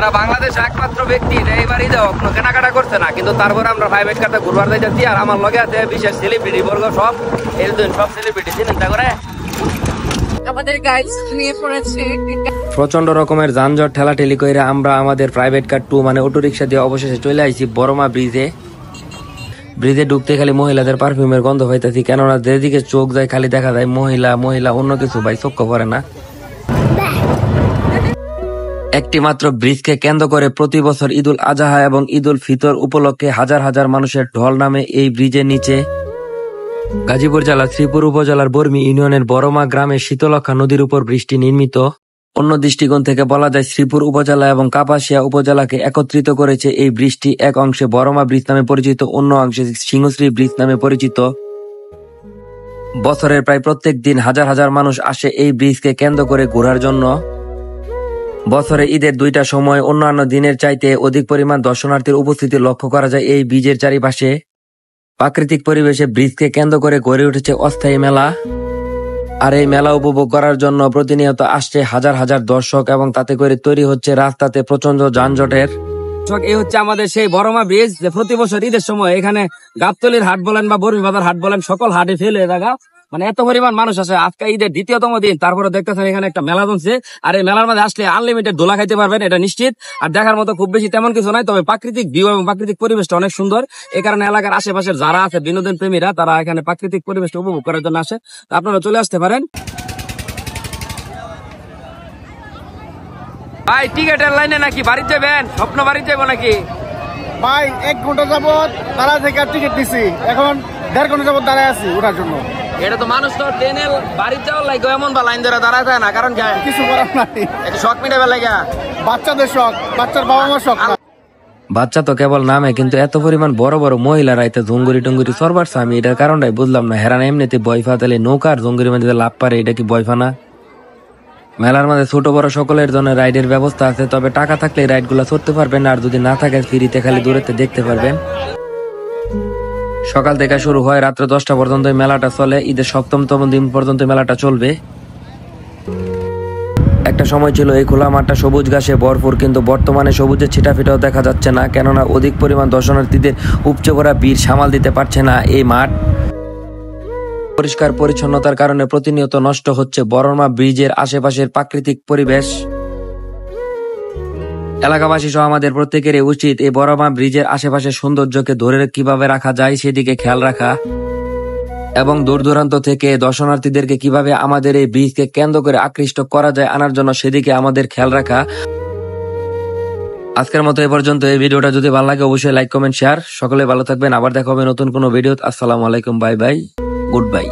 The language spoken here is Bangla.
সারা বাংলাদেশ একমাত্র ব্যক্তি এইবার ঈদে কোনো কেনাকাটা করছে না, কিন্তু তারপরে আমরা প্রাইভেট কারটা ঘুরবার যাচ্ছি। আর আমার লগে আছে বিশেষ সেলিব্রিটি বর্গ, সব এরকম সব সেলিব্রিটি চিন্তা করে আমাদের গাইডস নিয়ে পড়েছে। প্রচন্ড রকমের যানজট ঠেলাঠেলি করে আমরা আমাদের প্রাইভেট কার 2 মানে অটো রিক্সা দিয়ে অবশেষে চলে আইছি বড়মা ব্রিজে। ব্রিজে ঢুকতে খালি মহিলাদের পারফিউমের গন্ধ পাইতেছি, কেননা যেদিকে চোখ যায় খালি দেখা যায় মহিলা মহিলা, অন্য কিছু ভাই চোখ পড়ে না। একটি মাত্র ব্রিজকে কেন্দ্র করে প্রতি বছর ঈদুল আজহা এবং ঈদুল ফিতর উপলক্ষে হাজার হাজার মানুষের ঢল নামে এই ব্রিজের নিচে। গাজীপুর জেলার শ্রীপুর উপজেলার বর্মি ইউনিয়নের বড়মা গ্রামে শীতলক্ষা নদীর উপর বৃষ্টি নির্মিত। অন্য দৃষ্টিকোণ থেকে বলা যায় শ্রীপুর উপজেলা এবং কাপাসিয়া উপজেলাকে একত্রিত করেছে এই বৃষ্টি। এক অংশে বড়মা ব্রিজ নামে পরিচিত, অন্য অংশে সিংহশ্রী ব্রিজ নামে পরিচিত। বছরের প্রায় প্রত্যেক দিন হাজার হাজার মানুষ আসে এই ব্রিজকে কেন্দ্র করে ঘোরার জন্য। বছরে ঈদের 2টা সময় অন্যান্য দিনের চাইতে অধিক পরিমাণ দর্শনার্থীর উপস্থিতি লক্ষ্য করা যায় এই ব্রিজের চারিপাশে। প্রাকৃতিক পরিবেশে ব্রিজকে কেন্দ্র করে গড়ে উঠেছে অস্থায়ী মেলা। আর এই মেলা উপভোগ করার জন্য প্রতিনিয়ত আসছে হাজার হাজার দর্শক, এবং তাতে করে তৈরি হচ্ছে রাস্তাতে প্রচন্ড যানজটের। এই হচ্ছে আমাদের সেই বড়মা ব্রিজ, যে প্রতি বছর ঈদের সময় এখানে গাবতলির হাট বলেন বা বর্মি বাজার হাট বলেন, সকল হাটে ফেলে দেখা মানে এত পরিমাণ মানুষ আসে। আজকে ঈদের 2য়তম দিন, তারপরে দেখতেছেন এখানে একটা মেলা জমছে। আর এই মেলার মধ্যে আসলে আনলিমিটেড দোলা খাইতে পারবেন, এটা নিশ্চিত। আর দেখার মতো খুব বেশি তেমন কিছু নাই, তবে প্রাকৃতিক ভিউ এবং প্রাকৃতিক পরিবেশটা অনেক সুন্দর। এই কারণে এলাকার আশেপাশের যারা আছে বিনোদন প্রেমীরা, তারা এখানে প্রাকৃতিক পরিবেশটা উপভোগ করার জন্য আসে। আপনারা চলে আসতে পারেন। ভাই টিকেটের লাইনে নাকি বাড়ি যাবেন? স্বপ্ন বাড়ি যাবো নাকি ভাই? 1 ঘন্টা যাবত দাঁড়া থেকে টিকিট দিছি, এখন 1.5 ঘন্টা যাবত দাঁড়ায় আছি ওঠার জন্য। এটা তো মানুষ তো ট্রেনে বাড়ি যাওয়ার লাগে এমন বা লাইন ধরে দাঁড়ায় যায় না, কারণ কিছু করার নাই, একটু শখ মিটাবে লাগে। বাচ্চাদের শখ, বাচ্চার বাবা মার শখ। বাচ্চা তো কেবল নামে, কিন্তু এত পরিমাণ বড় বড় মহিলারা এতে জঙ্গুরি টঙ্গুরি সরবার আমি এটার কারণটাই বুঝলাম না। হেরান এমনিতে বয়ফা, তাহলে নৌকার জঙ্গুরির মধ্যে লাভ পারে, এটা কি বয়ফা না? মেলার মধ্যে ছোট বড় সকলের জন্য রাইডের ব্যবস্থা আছে, তবে টাকা থাকলে রাইড গুলা চড়তে পারবেন, আর যদি না থাকে ফ্রিতে খালি দূরেতে দেখতে পারবেন। সকাল থেকে শুরু হয়, রাত্র 10টা পর্যন্ত মেলাটা চলে। ঈদের 7তম দিন পর্যন্ত মেলাটা চলবে। একটা সময় ছিল এই খোলা মাঠটা সবুজ ঘাসে ভরপুর, কিন্তু বর্তমানে সবুজের ছিটাফিটাও দেখা যাচ্ছে না, কেননা অধিক পরিমাণ দর্শনার্থীদের উপচে পড়া ভিড় সামাল দিতে পারছে না এই মাঠ। পরিষ্কার পরিচ্ছন্নতার কারণে প্রতিনিয়ত নষ্ট হচ্ছে বড়মা ব্রিজের আশেপাশের প্রাকৃতিক পরিবেশ। এলাকাবাসী সহ আমাদের প্রত্যেকেরই উচিত এই বড়মা ব্রিজের আশেপাশের সৌন্দর্যকে ধরে কিভাবে রাখা যায় সেদিকে খেয়াল রাখা, এবং দূর দূরান্ত থেকে দর্শনার্থীদেরকে কিভাবে আমাদের এই ব্রিজকে কেন্দ্র করে আকৃষ্ট করা যায় আনার জন্য সেদিকে আমাদের খেয়াল রাখা। আজকের মতো এ পর্যন্ত। এই ভিডিওটা যদি ভালো লাগে অবশ্যই লাইক কমেন্ট শেয়ার। সকলে ভালো থাকবেন, আবার দেখা হবে নতুন কোনো ভিডিও। আসসালামু আলাইকুম, বাই বাই, গুড বাই।